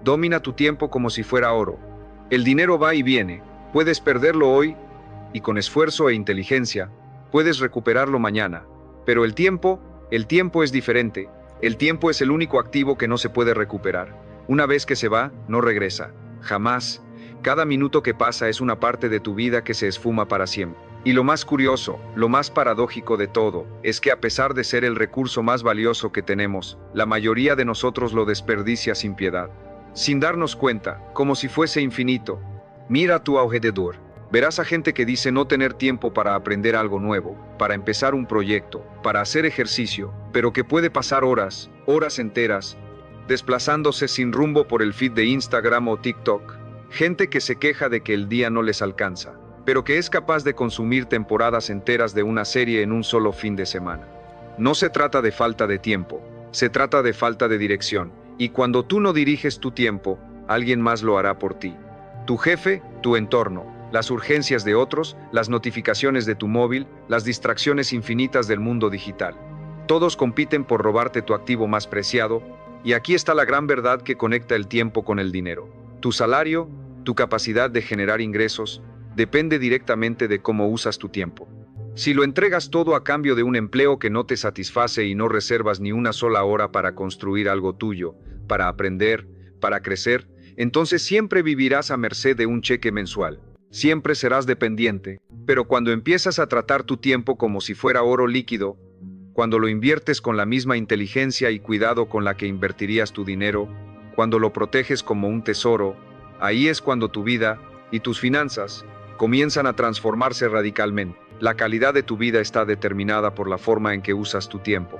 Domina tu tiempo como si fuera oro. El dinero va y viene, puedes perderlo hoy y con esfuerzo e inteligencia, puedes recuperarlo mañana. Pero el tiempo es diferente. El tiempo es el único activo que no se puede recuperar. Una vez que se va, no regresa. Jamás. Cada minuto que pasa es una parte de tu vida que se esfuma para siempre. Y lo más curioso, lo más paradójico de todo, es que a pesar de ser el recurso más valioso que tenemos, la mayoría de nosotros lo desperdicia sin piedad. Sin darnos cuenta, como si fuese infinito. Mira a tu alrededor. Verás a gente que dice no tener tiempo para aprender algo nuevo, para empezar un proyecto, para hacer ejercicio, pero que puede pasar horas, horas enteras, desplazándose sin rumbo por el feed de Instagram o TikTok. Gente que se queja de que el día no les alcanza, pero que es capaz de consumir temporadas enteras de una serie en un solo fin de semana. No se trata de falta de tiempo, se trata de falta de dirección, y cuando tú no diriges tu tiempo, alguien más lo hará por ti. Tu jefe, tu entorno, las urgencias de otros, las notificaciones de tu móvil, las distracciones infinitas del mundo digital. Todos compiten por robarte tu activo más preciado, y aquí está la gran verdad que conecta el tiempo con el dinero. Tu salario, tu capacidad de generar ingresos, depende directamente de cómo usas tu tiempo. Si lo entregas todo a cambio de un empleo que no te satisface y no reservas ni una sola hora para construir algo tuyo, para aprender, para crecer, entonces siempre vivirás a merced de un cheque mensual. Siempre serás dependiente, pero cuando empiezas a tratar tu tiempo como si fuera oro líquido, cuando lo inviertes con la misma inteligencia y cuidado con la que invertirías tu dinero, cuando lo proteges como un tesoro, ahí es cuando tu vida y tus finanzas comienzan a transformarse radicalmente. La calidad de tu vida está determinada por la forma en que usas tu tiempo.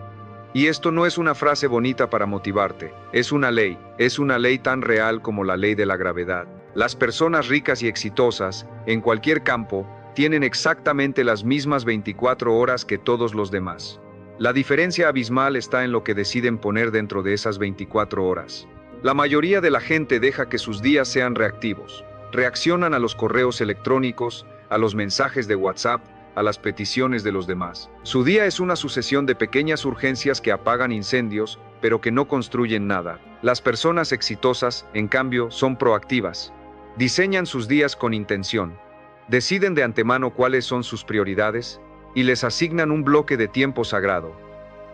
Y esto no es una frase bonita para motivarte, es una ley tan real como la ley de la gravedad. Las personas ricas y exitosas, en cualquier campo, tienen exactamente las mismas 24 horas que todos los demás. La diferencia abismal está en lo que deciden poner dentro de esas 24 horas. La mayoría de la gente deja que sus días sean reactivos. Reaccionan a los correos electrónicos, a los mensajes de WhatsApp, a las peticiones de los demás. Su día es una sucesión de pequeñas urgencias que apagan incendios, pero que no construyen nada. Las personas exitosas, en cambio, son proactivas. Diseñan sus días con intención. Deciden de antemano cuáles son sus prioridades y les asignan un bloque de tiempo sagrado.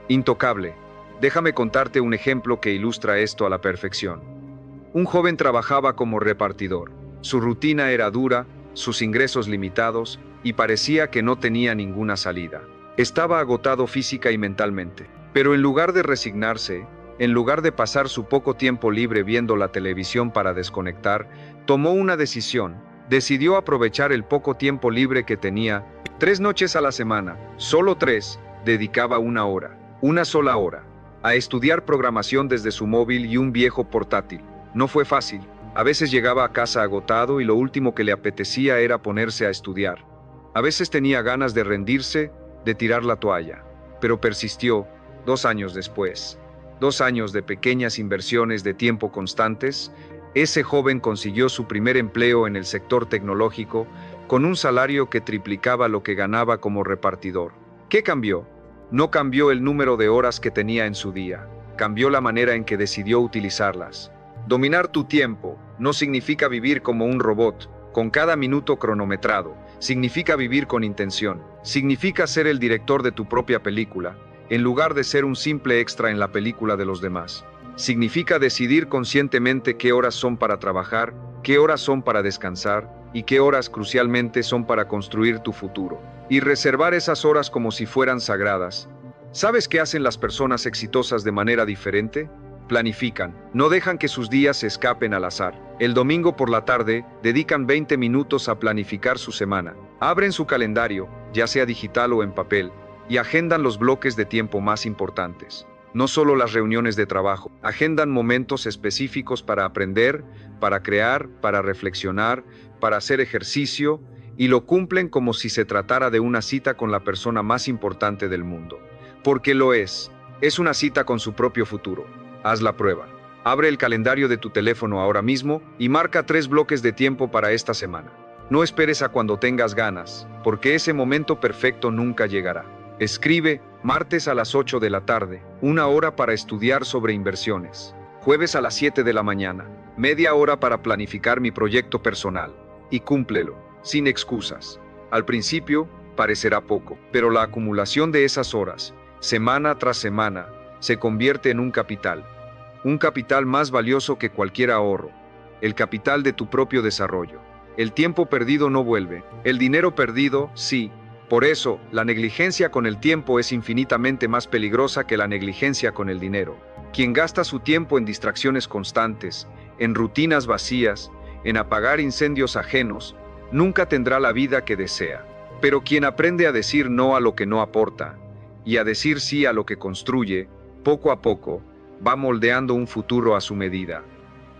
Intocable. Déjame contarte un ejemplo que ilustra esto a la perfección. Un joven trabajaba como repartidor. Su rutina era dura, sus ingresos limitados, y parecía que no tenía ninguna salida. Estaba agotado física y mentalmente. Pero en lugar de resignarse, en lugar de pasar su poco tiempo libre viendo la televisión para desconectar, tomó una decisión. Decidió aprovechar el poco tiempo libre que tenía. 3 noches a la semana, solo 3, dedicaba una sola hora, a estudiar programación desde su móvil y un viejo portátil. No fue fácil. A veces llegaba a casa agotado y lo último que le apetecía era ponerse a estudiar. A veces tenía ganas de rendirse, de tirar la toalla. pero persistió 2 años después. 2 años de pequeñas inversiones de tiempo constantes, ese joven consiguió su primer empleo en el sector tecnológico con un salario que triplicaba lo que ganaba como repartidor. ¿Qué cambió? No cambió el número de horas que tenía en su día, cambió la manera en que decidió utilizarlas. Dominar tu tiempo no significa vivir como un robot, con cada minuto cronometrado. Significa vivir con intención. Significa ser el director de tu propia película, en lugar de ser un simple extra en la película de los demás. Significa decidir conscientemente qué horas son para trabajar, qué horas son para descansar y qué horas crucialmente son para construir tu futuro. Y reservar esas horas como si fueran sagradas. ¿Sabes qué hacen las personas exitosas de manera diferente? Planifican, no dejan que sus días se escapen al azar. El domingo por la tarde, dedican 20 minutos a planificar su semana. Abren su calendario, ya sea digital o en papel, y agendan los bloques de tiempo más importantes. No solo las reuniones de trabajo, agendan momentos específicos para aprender, para crear, para reflexionar, para hacer ejercicio, y lo cumplen como si se tratara de una cita con la persona más importante del mundo. Porque lo es una cita con su propio futuro. Haz la prueba. Abre el calendario de tu teléfono ahora mismo y marca 3 bloques de tiempo para esta semana. No esperes a cuando tengas ganas, porque ese momento perfecto nunca llegará. Escribe, martes a las 8 de la tarde, 1 hora para estudiar sobre inversiones. Jueves a las 7 de la mañana, media hora para planificar mi proyecto personal. Y cúmplelo, sin excusas. Al principio, parecerá poco, pero la acumulación de esas horas, semana tras semana, se convierte en un capital más valioso que cualquier ahorro, el capital de tu propio desarrollo. El tiempo perdido no vuelve, el dinero perdido, sí. Por eso, la negligencia con el tiempo es infinitamente más peligrosa que la negligencia con el dinero. Quien gasta su tiempo en distracciones constantes, en rutinas vacías, en apagar incendios ajenos, nunca tendrá la vida que desea. Pero quien aprende a decir no a lo que no aporta, y a decir sí a lo que construye, poco a poco, va moldeando un futuro a su medida.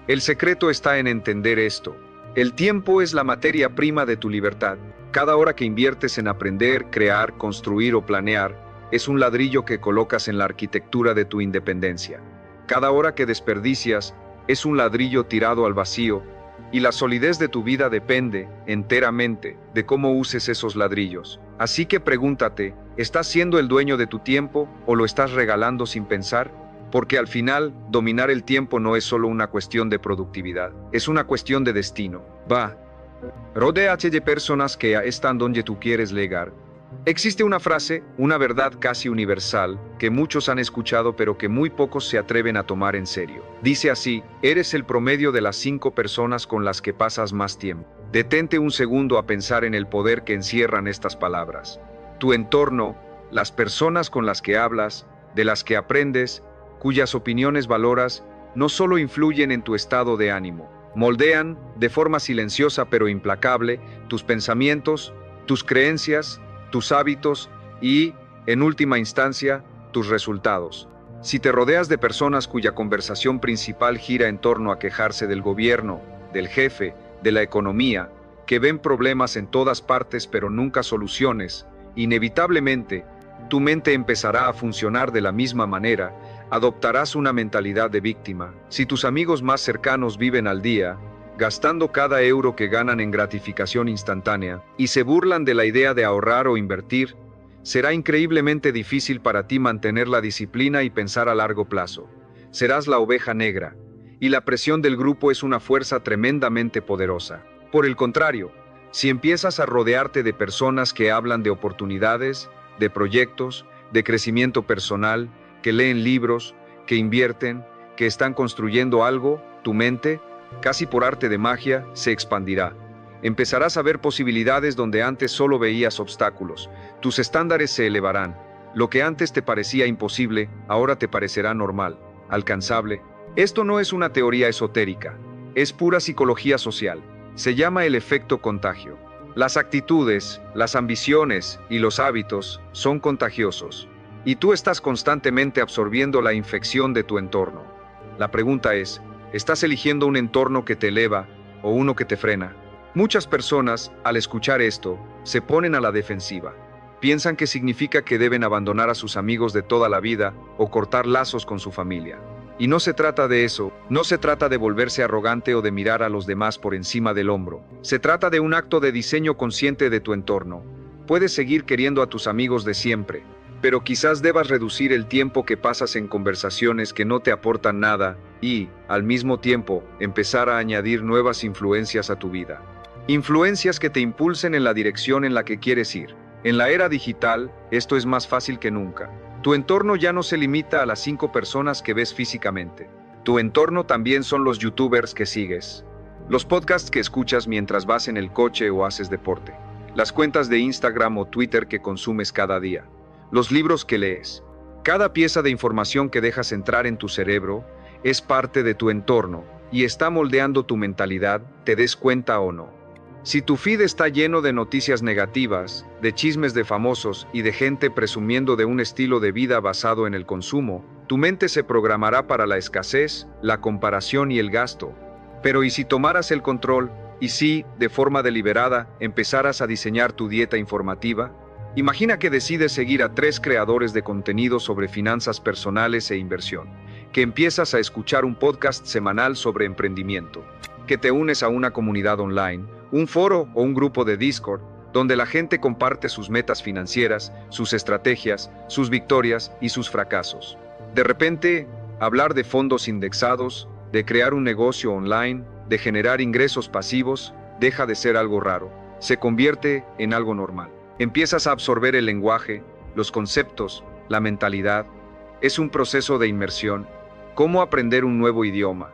El secreto está en entender esto. El tiempo es la materia prima de tu libertad. Cada hora que inviertes en aprender, crear, construir o planear, es un ladrillo que colocas en la arquitectura de tu independencia. Cada hora que desperdicias, es un ladrillo tirado al vacío, y la solidez de tu vida depende, enteramente, de cómo uses esos ladrillos. Así que pregúntate, ¿estás siendo el dueño de tu tiempo o lo estás regalando sin pensar? Porque al final, dominar el tiempo no es solo una cuestión de productividad, es una cuestión de destino. Rodéate de personas que están donde tú quieres llegar. Existe una frase, una verdad casi universal, que muchos han escuchado pero que muy pocos se atreven a tomar en serio. Dice así, eres el promedio de las 5 personas con las que pasas más tiempo. Detente un segundo a pensar en el poder que encierran estas palabras. Tu entorno, las personas con las que hablas, de las que aprendes, cuyas opiniones valoras, no solo influyen en tu estado de ánimo, moldean, de forma silenciosa pero implacable, tus pensamientos, tus creencias, tus hábitos y, en última instancia, tus resultados. Si te rodeas de personas cuya conversación principal gira en torno a quejarse del gobierno, del jefe, de la economía, que ven problemas en todas partes pero nunca soluciones, inevitablemente, tu mente empezará a funcionar de la misma manera, adoptarás una mentalidad de víctima. Si tus amigos más cercanos viven al día, gastando cada euro que ganan en gratificación instantánea, y se burlan de la idea de ahorrar o invertir, será increíblemente difícil para ti mantener la disciplina y pensar a largo plazo. Serás la oveja negra, y la presión del grupo es una fuerza tremendamente poderosa. Por el contrario, si empiezas a rodearte de personas que hablan de oportunidades, de proyectos, de crecimiento personal, que leen libros, que invierten, que están construyendo algo, tu mente, casi por arte de magia, se expandirá. Empezarás a ver posibilidades donde antes solo veías obstáculos. Tus estándares se elevarán. Lo que antes te parecía imposible, ahora te parecerá normal, alcanzable. Esto no es una teoría esotérica, es pura psicología social. Se llama el efecto contagio. Las actitudes, las ambiciones y los hábitos son contagiosos. Y tú estás constantemente absorbiendo la infección de tu entorno. La pregunta es, ¿estás eligiendo un entorno que te eleva o uno que te frena? Muchas personas, al escuchar esto, se ponen a la defensiva. Piensan que significa que deben abandonar a sus amigos de toda la vida o cortar lazos con su familia. Y no se trata de eso, no se trata de volverse arrogante o de mirar a los demás por encima del hombro. Se trata de un acto de diseño consciente de tu entorno. Puedes seguir queriendo a tus amigos de siempre, pero quizás debas reducir el tiempo que pasas en conversaciones que no te aportan nada y, al mismo tiempo, empezar a añadir nuevas influencias a tu vida. Influencias que te impulsen en la dirección en la que quieres ir. En la era digital, esto es más fácil que nunca. Tu entorno ya no se limita a las 5 personas que ves físicamente. Tu entorno también son los youtubers que sigues, los podcasts que escuchas mientras vas en el coche o haces deporte, las cuentas de Instagram o Twitter que consumes cada día, los libros que lees. Cada pieza de información que dejas entrar en tu cerebro es parte de tu entorno y está moldeando tu mentalidad, te des cuenta o no. Si tu feed está lleno de noticias negativas, de chismes de famosos y de gente presumiendo de un estilo de vida basado en el consumo, tu mente se programará para la escasez, la comparación y el gasto. Pero ¿y si tomaras el control? ¿Y si, de forma deliberada, empezaras a diseñar tu dieta informativa? Imagina que decides seguir a 3 creadores de contenido sobre finanzas personales e inversión, que empiezas a escuchar un podcast semanal sobre emprendimiento, que te unes a una comunidad online, un foro o un grupo de Discord, donde la gente comparte sus metas financieras, sus estrategias, sus victorias y sus fracasos. De repente, hablar de fondos indexados, de crear un negocio online, de generar ingresos pasivos, deja de ser algo raro, se convierte en algo normal. Empiezas a absorber el lenguaje, los conceptos, la mentalidad. Es un proceso de inmersión. ¿Cómo aprender un nuevo idioma?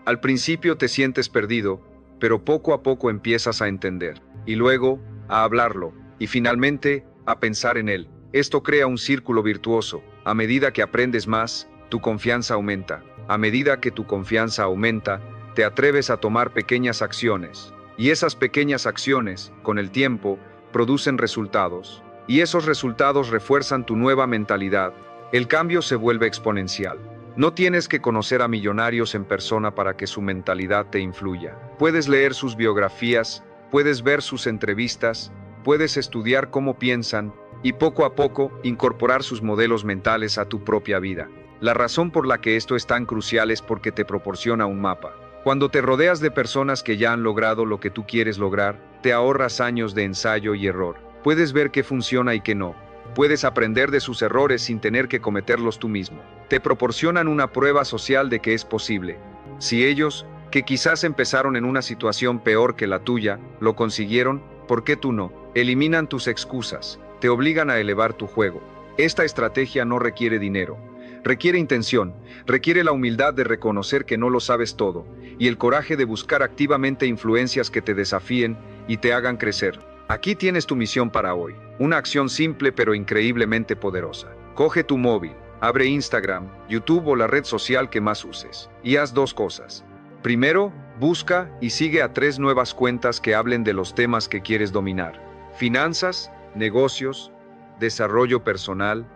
Al principio te sientes perdido, pero poco a poco empiezas a entender, y luego a hablarlo, y finalmente a pensar en él. Esto crea un círculo virtuoso. A medida que aprendes más, tu confianza aumenta. A medida que tu confianza aumenta, te atreves a tomar pequeñas acciones. Y esas pequeñas acciones, con el tiempo, producen resultados. Y esos resultados refuerzan tu nueva mentalidad. El cambio se vuelve exponencial. No tienes que conocer a millonarios en persona para que su mentalidad te influya. Puedes leer sus biografías, puedes ver sus entrevistas, puedes estudiar cómo piensan y poco a poco incorporar sus modelos mentales a tu propia vida. La razón por la que esto es tan crucial es porque te proporciona un mapa. Cuando te rodeas de personas que ya han logrado lo que tú quieres lograr, te ahorras años de ensayo y error. Puedes ver qué funciona y qué no. Puedes aprender de sus errores sin tener que cometerlos tú mismo. Te proporcionan una prueba social de que es posible. Si ellos, que quizás empezaron en una situación peor que la tuya, lo consiguieron, ¿por qué tú no? Eliminan tus excusas, te obligan a elevar tu juego. Esta estrategia no requiere dinero. Requiere intención, requiere la humildad de reconocer que no lo sabes todo, y el coraje de buscar activamente influencias que te desafíen y te hagan crecer. Aquí tienes tu misión para hoy, una acción simple pero increíblemente poderosa. Coge tu móvil, abre Instagram, YouTube o la red social que más uses, y haz 2 cosas. Primero, busca y sigue a 3 nuevas cuentas que hablen de los temas que quieres dominar: finanzas, negocios, desarrollo personal,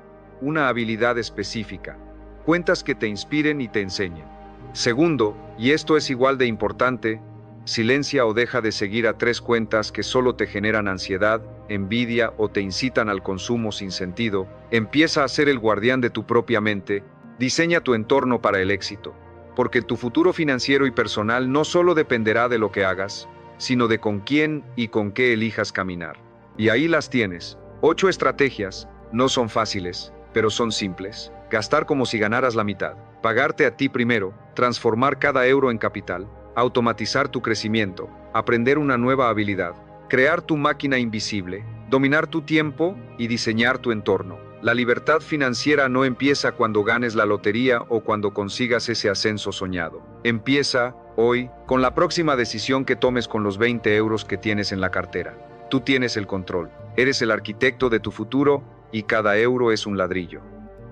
una habilidad específica, cuentas que te inspiren y te enseñen. Segundo, y esto es igual de importante, silencia o deja de seguir a 3 cuentas que solo te generan ansiedad, envidia o te incitan al consumo sin sentido. Empieza a ser el guardián de tu propia mente, diseña tu entorno para el éxito, porque tu futuro financiero y personal no solo dependerá de lo que hagas, sino de con quién y con qué elijas caminar. Y ahí las tienes, 8 estrategias, no son fáciles, pero son simples. Gastar como si ganaras la mitad, pagarte a ti primero, transformar cada euro en capital, automatizar tu crecimiento, aprender una nueva habilidad, crear tu máquina invisible, dominar tu tiempo y diseñar tu entorno. La libertad financiera no empieza cuando ganes la lotería o cuando consigas ese ascenso soñado. Empieza hoy, con la próxima decisión que tomes con los 20 euros que tienes en la cartera. Tú tienes el control, eres el arquitecto de tu futuro y cada euro es un ladrillo.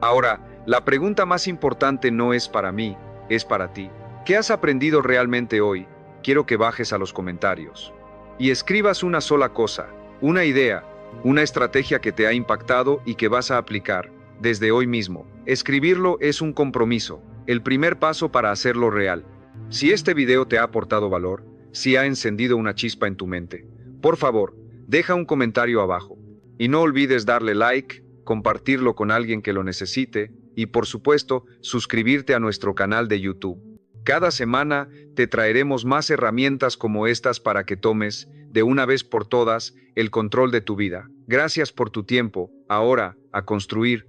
Ahora, la pregunta más importante no es para mí, es para ti. ¿Qué has aprendido realmente hoy? Quiero que bajes a los comentarios y escribas una sola cosa, una idea, una estrategia que te ha impactado y que vas a aplicar desde hoy mismo. Escribirlo es un compromiso, el primer paso para hacerlo real. Si este video te ha aportado valor, si ha encendido una chispa en tu mente, por favor, deja un comentario abajo. Y no olvides darle like, compartirlo con alguien que lo necesite y, por supuesto, suscribirte a nuestro canal de YouTube. Cada semana te traeremos más herramientas como estas para que tomes, de una vez por todas, el control de tu vida. Gracias por tu tiempo. Ahora, a construir.